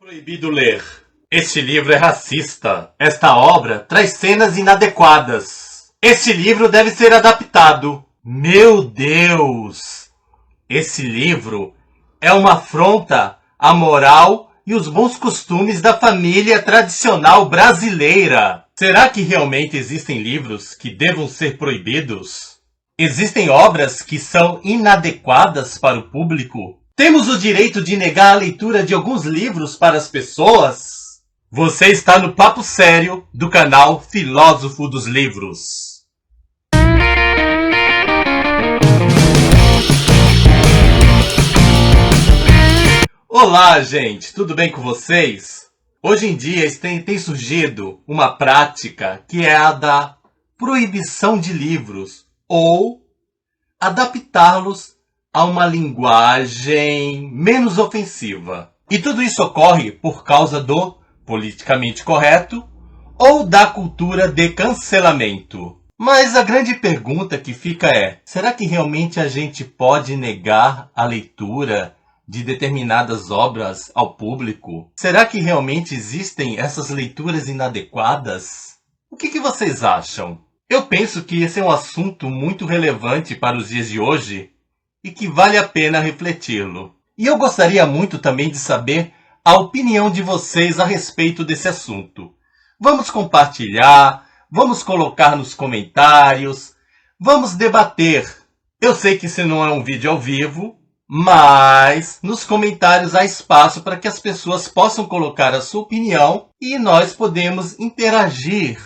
Proibido ler. Este livro é racista. Esta obra traz cenas inadequadas. Este livro deve ser adaptado. Meu Deus! Esse livro é uma afronta à moral e os bons costumes da família tradicional brasileira. Será que realmente existem livros que devam ser proibidos? Existem obras que são inadequadas para o público? Temos o direito de negar a leitura de alguns livros para as pessoas? Você está no Papo Sério do canal Filósofo dos Livros. Olá, gente! Tudo bem com vocês? Hoje em dia tem surgido uma prática que é a da proibição de livros ou adaptá-los a uma linguagem menos ofensiva. E tudo isso ocorre por causa do politicamente correto ou da cultura de cancelamento. Mas a grande pergunta que fica é: será que realmente a gente pode negar a leitura de determinadas obras ao público? Será que realmente existem essas leituras inadequadas? O que vocês acham? Eu penso que esse é um assunto muito relevante para os dias de hoje e que vale a pena refleti-lo. E eu gostaria muito também de saber a opinião de vocês a respeito desse assunto. Vamos compartilhar, vamos colocar nos comentários, vamos debater. Eu sei que esse não é um vídeo ao vivo, mas nos comentários há espaço para que as pessoas possam colocar a sua opinião e nós podemos interagir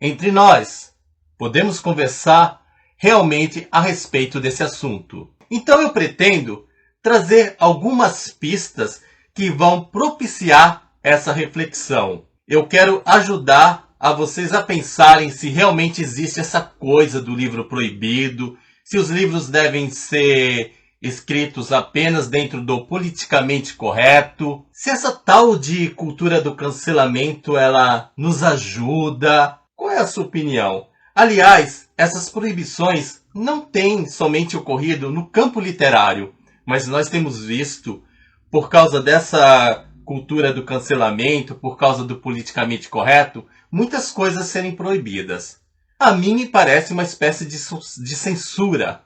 entre nós. Podemos conversar realmente a respeito desse assunto. Então eu pretendo trazer algumas pistas que vão propiciar essa reflexão. Eu quero ajudar a vocês a pensarem se realmente existe essa coisa do livro proibido, se os livros devem ser escritos apenas dentro do politicamente correto, se essa tal de cultura do cancelamento ela nos ajuda. Qual é a sua opinião? Aliás, essas proibições não têm somente ocorrido no campo literário, mas nós temos visto, por causa dessa cultura do cancelamento, por causa do politicamente correto, muitas coisas serem proibidas. A mim me parece uma espécie de censura.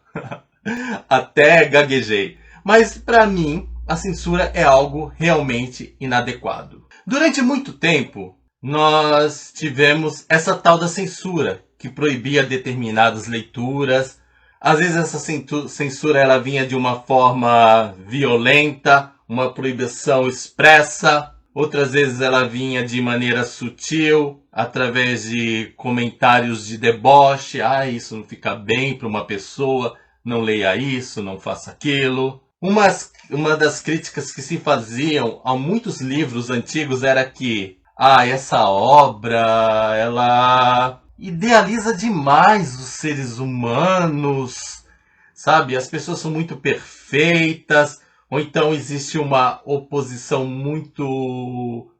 Até gaguejei. Mas, para mim, a censura é algo realmente inadequado. Durante muito tempo, nós tivemos essa tal da censura, que proibia determinadas leituras. Às vezes essa censura ela vinha de uma forma violenta, uma proibição expressa. Outras vezes ela vinha de maneira sutil, através de comentários de deboche. Isso não fica bem para uma pessoa, não leia isso, não faça aquilo. Uma das críticas que se faziam a muitos livros antigos era que essa obra ela idealiza demais os seres humanos, sabe? As pessoas são muito perfeitas, ou então existe uma oposição muito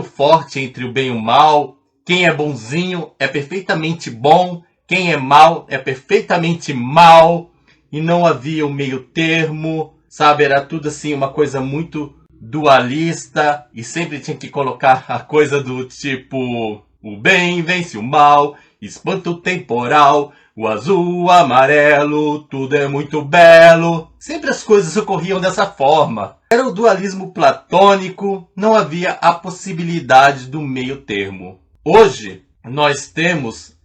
forte entre o bem e o mal. Quem é bonzinho é perfeitamente bom, quem é mal é perfeitamente mal, e não havia um meio termo, sabe? Era tudo assim, uma coisa muito dualista, e sempre tinha que colocar a coisa do tipo: o bem vence o mal, espanto temporal, o azul, o amarelo, tudo é muito belo. Sempre as coisas ocorriam dessa forma. Era o dualismo platônico, não havia a possibilidade do meio termo. Hoje, nós temos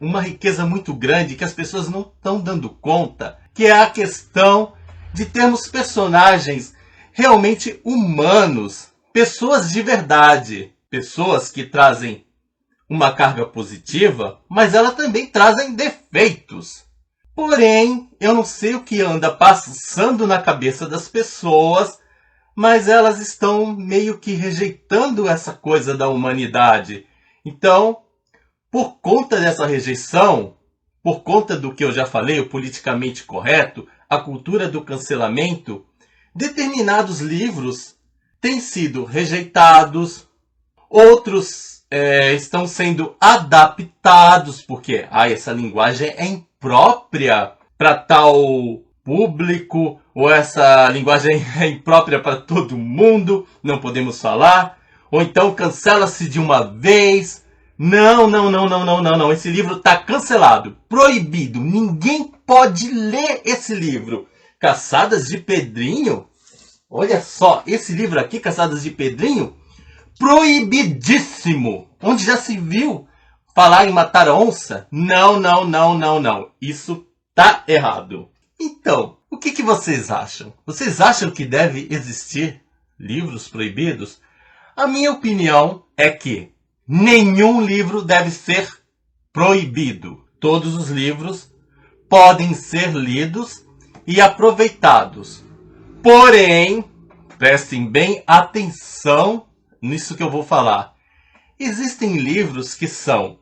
uma riqueza muito grande que as pessoas não estão dando conta, que é a questão de termos personagens realmente humanos, pessoas de verdade, pessoas que trazem uma carga positiva, mas elas também trazem defeitos. Porém, eu não sei o que anda passando na cabeça das pessoas, mas elas estão meio que rejeitando essa coisa da humanidade. Então, por conta dessa rejeição, por conta do que eu já falei, o politicamente correto, a cultura do cancelamento, determinados livros têm sido rejeitados, outros estão sendo adaptados, porque essa linguagem é imprópria para tal público, ou essa linguagem é imprópria para todo mundo, não podemos falar, ou então cancela-se de uma vez. Não, não, não, não, não, não, não. Esse livro está cancelado, proibido. Ninguém pode ler esse livro. Caçadas de Pedrinho? Olha só, esse livro aqui, Caçadas de Pedrinho, proibidíssimo. Onde já se viu falar em matar onça? Não, não, não, não, não. Isso tá errado. Então, o que vocês acham? Vocês acham que deve existir livros proibidos? A minha opinião é que nenhum livro deve ser proibido. Todos os livros podem ser lidos e aproveitados. Porém, prestem bem atenção nisso que eu vou falar. Existem livros que são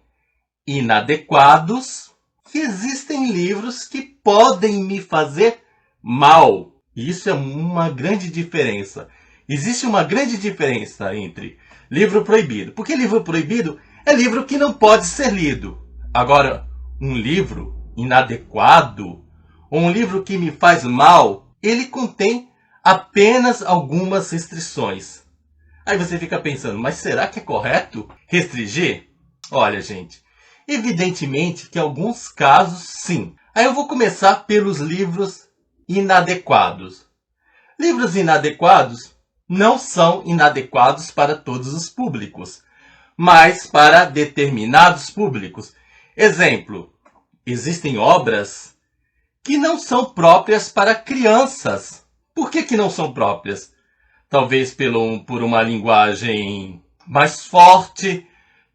inadequados e existem livros que podem me fazer mal. Isso é uma grande diferença. Existe uma grande diferença entre livro proibido. Porque livro proibido é livro que não pode ser lido. Agora, um livro inadequado, ou um livro que me faz mal, ele contém apenas algumas restrições. Aí você fica pensando, mas será que é correto restringir? Olha, gente, evidentemente que em alguns casos, sim. Aí eu vou começar pelos livros inadequados. Livros inadequados não são inadequados para todos os públicos, mas para determinados públicos. Exemplo, existem obras que não são próprias para crianças. Por que não são próprias? Talvez por uma linguagem mais forte,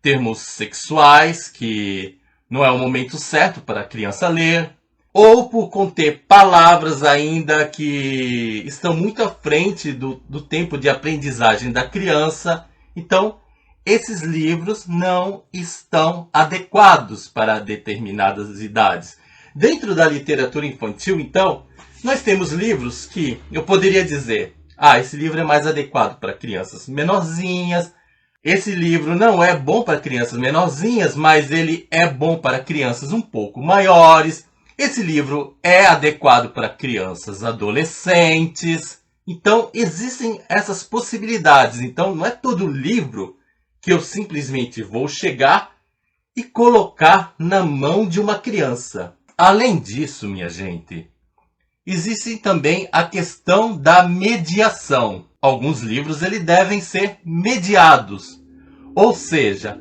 termos sexuais, que não é o momento certo para a criança ler, ou por conter palavras ainda que estão muito à frente do tempo de aprendizagem da criança. Então, esses livros não estão adequados para determinadas idades. Dentro da literatura infantil, então, nós temos livros que eu poderia dizer, esse livro é mais adequado para crianças menorzinhas. Esse livro não é bom para crianças menorzinhas, mas ele é bom para crianças um pouco maiores. Esse livro é adequado para crianças adolescentes. Então, existem essas possibilidades. Então, não é todo livro que eu simplesmente vou chegar e colocar na mão de uma criança. Além disso, minha gente, existe também a questão da mediação. Alguns livros devem ser mediados. Ou seja,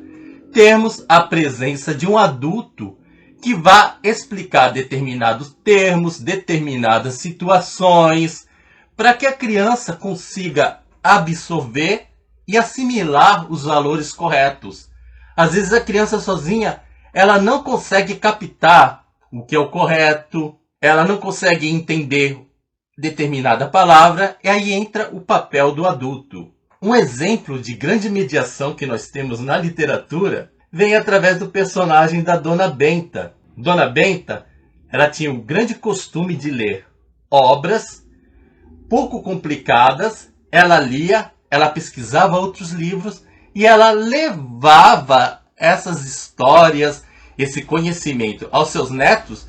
termos a presença de um adulto que vá explicar determinados termos, determinadas situações, para que a criança consiga absorver e assimilar os valores corretos. Às vezes a criança sozinha, ela não consegue captar o que é o correto, ela não consegue entender determinada palavra, e aí entra o papel do adulto. Um exemplo de grande mediação que nós temos na literatura vem através do personagem da Dona Benta. Dona Benta, ela tinha o grande costume de ler obras pouco complicadas, ela lia, ela pesquisava outros livros e ela levava essas histórias, esse conhecimento aos seus netos,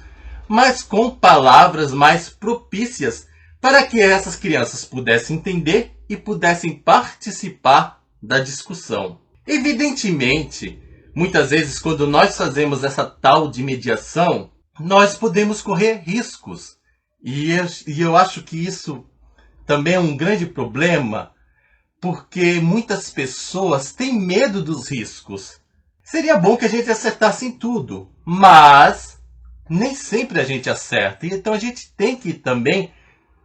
mas com palavras mais propícias para que essas crianças pudessem entender e pudessem participar da discussão. Evidentemente, muitas vezes quando nós fazemos essa tal de mediação, nós podemos correr riscos. E eu acho que isso também é um grande problema, porque muitas pessoas têm medo dos riscos. Seria bom que a gente acertasse em tudo, mas nem sempre a gente acerta. Então a gente tem que também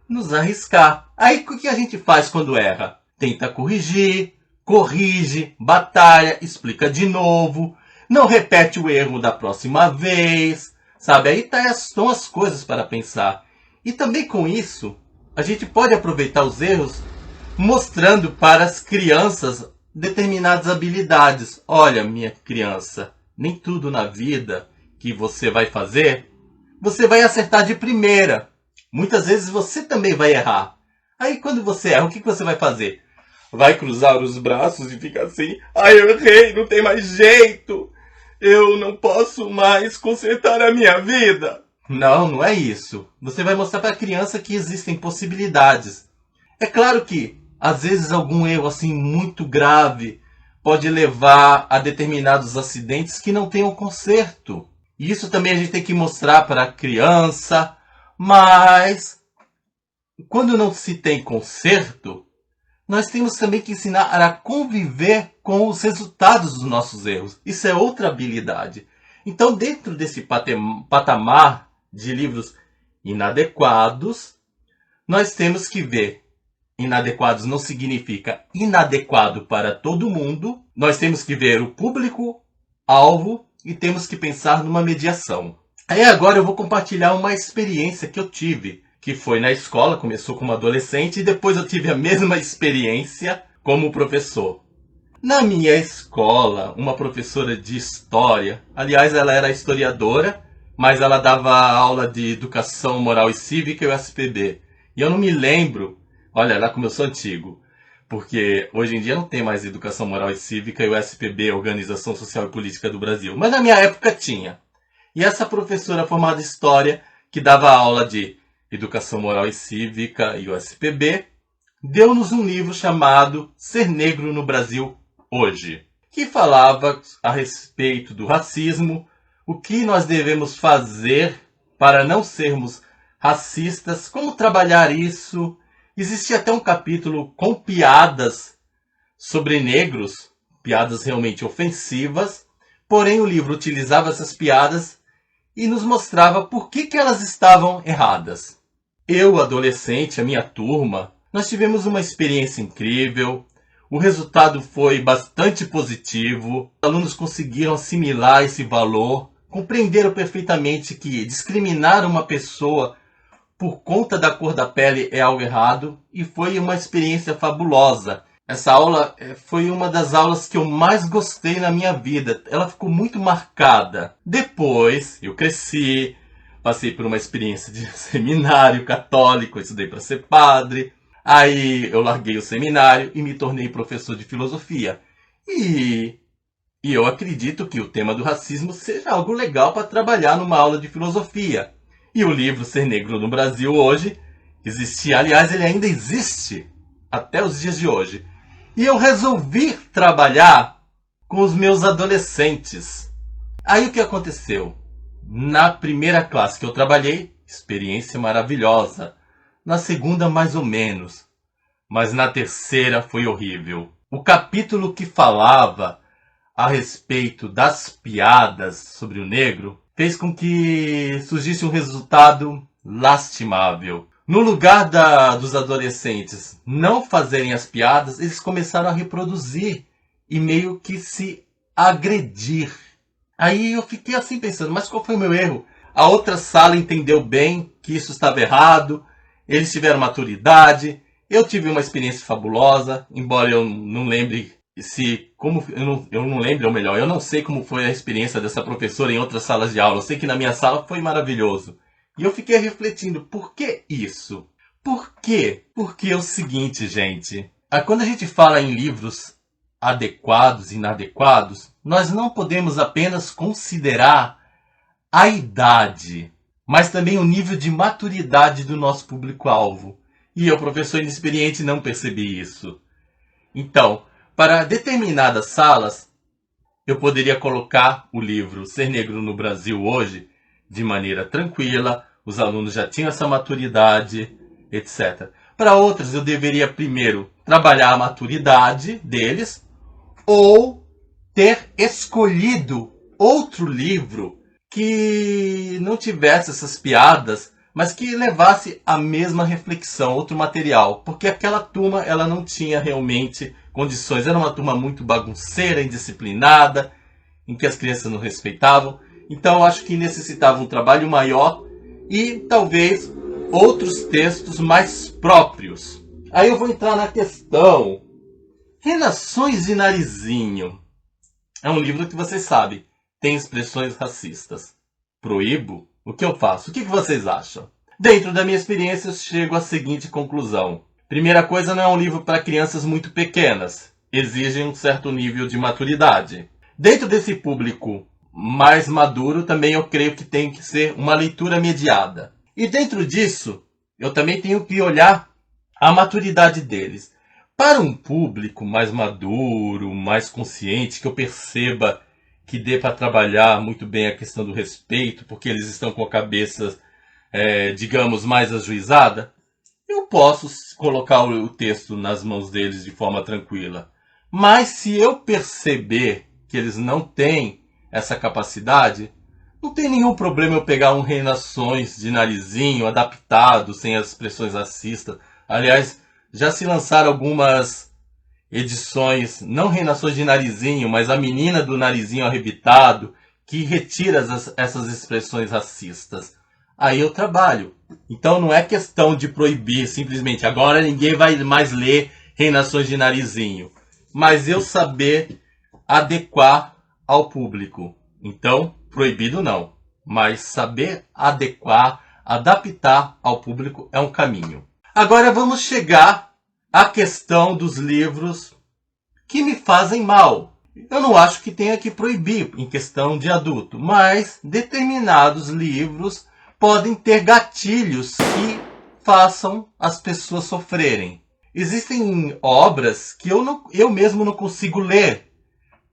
nos arriscar. Aí o que a gente faz quando erra? Tenta corrigir, corrige, batalha, explica de novo, não repete o erro da próxima vez, sabe? Aí estão as coisas para pensar. E também com isso, a gente pode aproveitar os erros mostrando para as crianças determinadas habilidades. Olha, minha criança, nem tudo na vida que você vai fazer, você vai acertar de primeira. Muitas vezes você também vai errar. Aí quando você erra, o que você vai fazer? Vai cruzar os braços e ficar assim, eu errei, não tem mais jeito. Eu não posso mais consertar a minha vida. Não, não é isso. Você vai mostrar para a criança que existem possibilidades. É claro que, às vezes, algum erro assim muito grave pode levar a determinados acidentes que não tenham conserto. E isso também a gente tem que mostrar para a criança, mas quando não se tem conserto, nós temos também que ensinar a conviver com os resultados dos nossos erros. Isso é outra habilidade. Então, dentro desse patamar de livros inadequados, nós temos que ver. Inadequados não significa inadequado para todo mundo. Nós temos que ver o público-alvo e temos que pensar numa mediação. Aí agora eu vou compartilhar uma experiência que eu tive, que foi na escola, começou como adolescente e depois eu tive a mesma experiência como professor. Na minha escola, uma professora de história, aliás, ela era historiadora, mas ela dava aula de educação moral e cívica e USPB. E eu não me lembro, olha lá como eu sou antigo, porque hoje em dia não tem mais educação moral e cívica e USPB, Organização Social e Política do Brasil. Mas na minha época tinha. E essa professora formada em história, que dava aula de educação moral e cívica e USPB, deu-nos um livro chamado Ser Negro no Brasil Hoje, que falava a respeito do racismo, o que nós devemos fazer para não sermos racistas, como trabalhar isso. Existia até um capítulo com piadas sobre negros, piadas realmente ofensivas, porém o livro utilizava essas piadas e nos mostrava por que elas estavam erradas. Eu, adolescente, a minha turma, nós tivemos uma experiência incrível. O resultado foi bastante positivo. Os alunos conseguiram assimilar esse valor, compreenderam perfeitamente que discriminar uma pessoa por conta da cor da pele é algo errado e foi uma experiência fabulosa. Essa aula foi uma das aulas que eu mais gostei na minha vida. Ela ficou muito marcada. Depois eu cresci, passei por uma experiência de seminário católico, estudei para ser padre. Aí eu larguei o seminário e me tornei professor de filosofia. E eu acredito que o tema do racismo seja algo legal para trabalhar numa aula de filosofia. E o livro Ser Negro no Brasil Hoje existia, aliás, ele ainda existe até os dias de hoje. E eu resolvi trabalhar com os meus adolescentes. Aí o que aconteceu? Na primeira classe que eu trabalhei, experiência maravilhosa. Na segunda, mais ou menos. Mas na terceira foi horrível. O capítulo que falava a respeito das piadas sobre o negro fez com que surgisse um resultado lastimável. No lugar dos adolescentes não fazerem as piadas, eles começaram a reproduzir e meio que se agredir. Aí eu fiquei assim pensando, mas qual foi o meu erro? A outra sala entendeu bem que isso estava errado, eles tiveram maturidade, eu tive uma experiência fabulosa, embora eu não lembre eu não lembro, ou melhor, eu não sei como foi a experiência dessa professora em outras salas de aula. Eu sei que na minha sala foi maravilhoso. E eu fiquei refletindo, por que isso? Por quê? Porque é o seguinte, gente. Quando a gente fala em livros adequados e inadequados, nós não podemos apenas considerar a idade, mas também o nível de maturidade do nosso público-alvo. E eu, professor inexperiente, não percebi isso. Então, para determinadas salas, eu poderia colocar o livro Ser Negro no Brasil Hoje de maneira tranquila, os alunos já tinham essa maturidade, etc. Para outros, eu deveria primeiro trabalhar a maturidade deles ou ter escolhido outro livro que não tivesse essas piadas, mas que levasse a mesma reflexão, outro material, porque aquela turma ela não tinha realmente condições, era uma turma muito bagunceira, indisciplinada, em que as crianças não respeitavam, então eu acho que necessitava um trabalho maior e talvez outros textos mais próprios. Aí eu vou entrar na questão Renações de Narizinho. É um livro que vocês sabem, tem expressões racistas. Proíbo? O que eu faço? O que vocês acham? Dentro da minha experiência, eu chego à seguinte conclusão. Primeira coisa, não é um livro para crianças muito pequenas. Exigem um certo nível de maturidade. Dentro desse público mais maduro, também eu creio que tem que ser uma leitura mediada. E dentro disso, eu também tenho que olhar a maturidade deles. Para um público mais maduro, mais consciente, que eu perceba que dê para trabalhar muito bem a questão do respeito, porque eles estão com a cabeça, digamos, mais ajuizada, eu posso colocar o texto nas mãos deles de forma tranquila. Mas se eu perceber que eles não têm essa capacidade, não tem nenhum problema eu pegar um Reinações de Narizinho adaptado, sem as expressões racistas. Aliás, já se lançaram algumas edições, não Reinações de Narizinho, mas a menina do narizinho arrebitado, que retira essas expressões racistas. Aí eu trabalho. Então não é questão de proibir, simplesmente, agora ninguém vai mais ler Reinações de Narizinho. Mas eu saber adequar ao público. Então, proibido não. Mas saber adequar, adaptar ao público é um caminho. Agora vamos chegar à questão dos livros que me fazem mal. Eu não acho que tenha que proibir em questão de adulto, mas determinados livros podem ter gatilhos que façam as pessoas sofrerem. Existem obras que eu mesmo não consigo ler,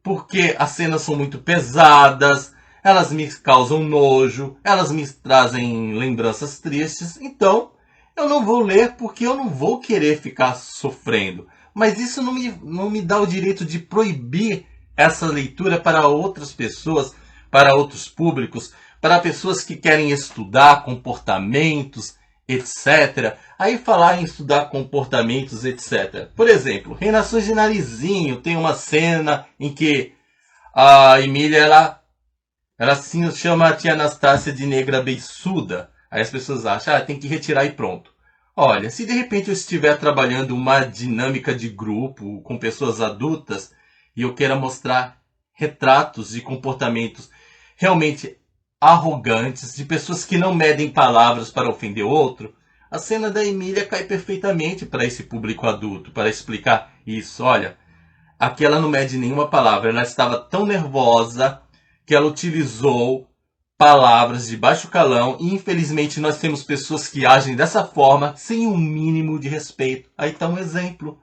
porque as cenas são muito pesadas, elas me causam nojo, elas me trazem lembranças tristes, então eu não vou ler porque eu não vou querer ficar sofrendo. Mas isso não me dá o direito de proibir essa leitura para outras pessoas, para outros públicos, para pessoas que querem estudar comportamentos, etc. Aí falar em estudar comportamentos, etc. Por exemplo, Reinações de Narizinho tem uma cena em que a Emília ela se chama a tia Anastácia de negra beiçuda. Aí as pessoas acham, tem que retirar e pronto. Olha, se de repente eu estiver trabalhando uma dinâmica de grupo com pessoas adultas e eu queira mostrar retratos de comportamentos realmente arrogantes, de pessoas que não medem palavras para ofender o outro, a cena da Emília cai perfeitamente para esse público adulto, para explicar isso. Olha, aqui ela não mede nenhuma palavra, ela estava tão nervosa que ela utilizou palavras de baixo calão e infelizmente nós temos pessoas que agem dessa forma sem um mínimo de respeito. Aí está um exemplo,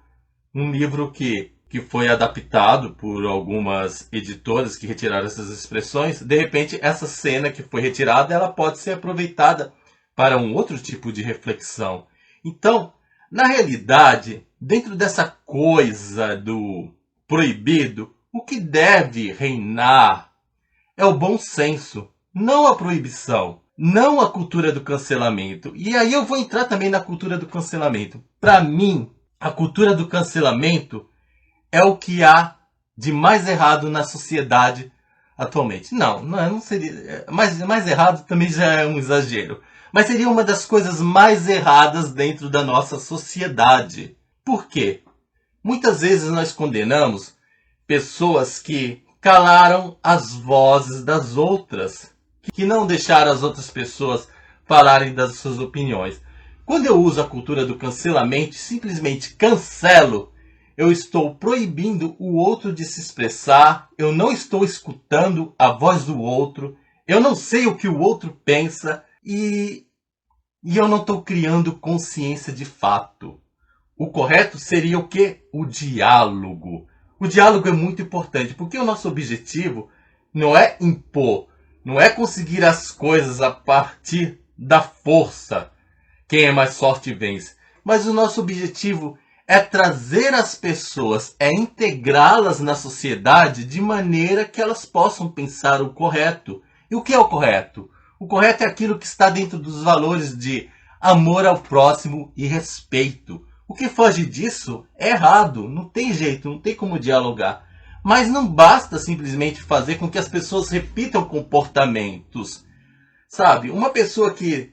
um livro que foi adaptado por algumas editoras que retiraram essas expressões. De repente essa cena que foi retirada ela pode ser aproveitada para um outro tipo de reflexão. Então, na realidade, dentro dessa coisa do proibido, o que deve reinar é o bom senso, não a proibição, não a cultura do cancelamento. E aí eu vou entrar também na cultura do cancelamento. Para mim, a cultura do cancelamento é o que há de mais errado na sociedade atualmente. Não seria. Mais errado também já é um exagero. Mas seria uma das coisas mais erradas dentro da nossa sociedade. Por quê? Muitas vezes nós condenamos pessoas que calaram as vozes das outras, que não deixaram as outras pessoas falarem das suas opiniões. Quando eu uso a cultura do cancelamento, simplesmente cancelo, eu estou proibindo o outro de se expressar, eu não estou escutando a voz do outro, eu não sei o que o outro pensa e eu não estou criando consciência de fato. O correto seria o quê? O diálogo. O diálogo é muito importante, porque o nosso objetivo não é impor, não é conseguir as coisas a partir da força. Quem é mais forte vence. Mas o nosso objetivo é trazer as pessoas, é integrá-las na sociedade de maneira que elas possam pensar o correto. E o que é o correto? O correto é aquilo que está dentro dos valores de amor ao próximo e respeito. O que foge disso é errado, não tem jeito, não tem como dialogar. Mas não basta simplesmente fazer com que as pessoas repitam comportamentos. Sabe, uma pessoa que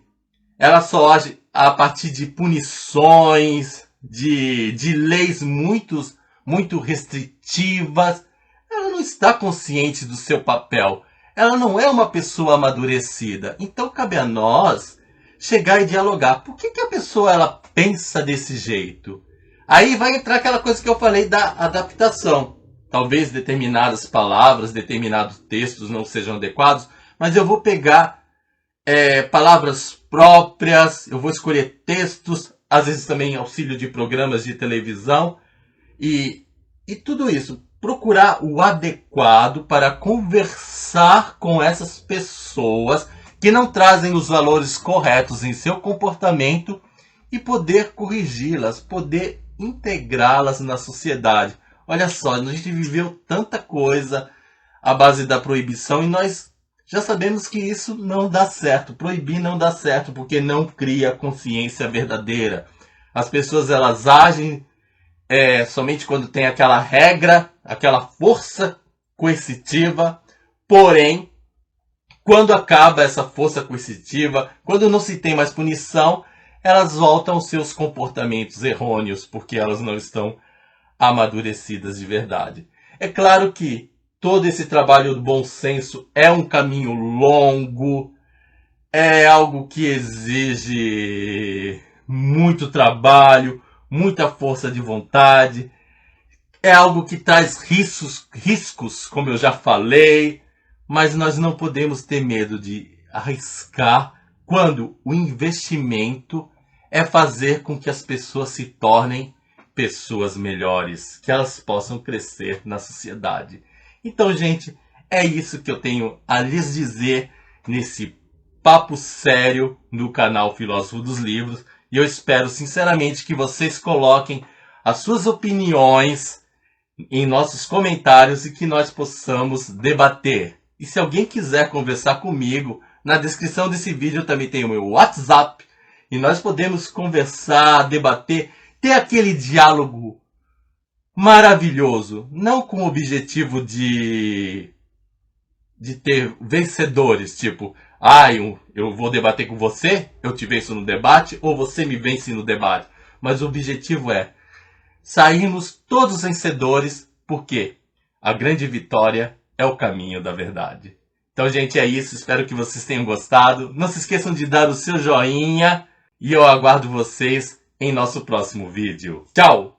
ela só age a partir de punições, de leis muito restritivas, ela não está consciente do seu papel. Ela não é uma pessoa amadurecida. Então cabe a nós chegar e dialogar. Por que a pessoa ela pensa desse jeito? Aí vai entrar aquela coisa que eu falei da adaptação. talvez determinadas palavras, determinados textos não sejam adequados, mas eu vou pegar palavras próprias, eu vou escolher textos, às vezes também auxílio de programas de televisão, e tudo isso, procurar o adequado para conversar com essas pessoas que não trazem os valores corretos em seu comportamento e poder corrigi-las, poder integrá-las na sociedade. Olha só, a gente viveu tanta coisa à base da proibição e nós já sabemos que isso não dá certo. Proibir não dá certo porque não cria consciência verdadeira. As pessoas elas agem somente quando tem aquela regra, aquela força coercitiva, porém, quando acaba essa força coercitiva, quando não se tem mais punição, elas voltam aos seus comportamentos errôneos, porque elas não estão amadurecidas de verdade. É claro que todo esse trabalho do bom senso é um caminho longo, é algo que exige muito trabalho, muita força de vontade, é algo que traz riscos, como eu já falei, mas nós não podemos ter medo de arriscar quando o investimento é fazer com que as pessoas se tornem pessoas melhores, que elas possam crescer na sociedade. Então, gente, é isso que eu tenho a lhes dizer nesse papo sério no canal Filósofo dos Livros. E eu espero sinceramente que vocês coloquem as suas opiniões em nossos comentários e que nós possamos debater. E se alguém quiser conversar comigo, na descrição desse vídeo também tem o meu WhatsApp e nós podemos conversar, debater, ter aquele diálogo maravilhoso, não com o objetivo de ter vencedores, tipo, eu vou debater com você, eu te venço no debate, ou você me vence no debate. Mas o objetivo é sairmos todos vencedores, porque a grande vitória é o caminho da verdade. Então, gente, é isso. Espero que vocês tenham gostado. Não se esqueçam de dar o seu joinha e eu aguardo vocês em nosso próximo vídeo. Tchau!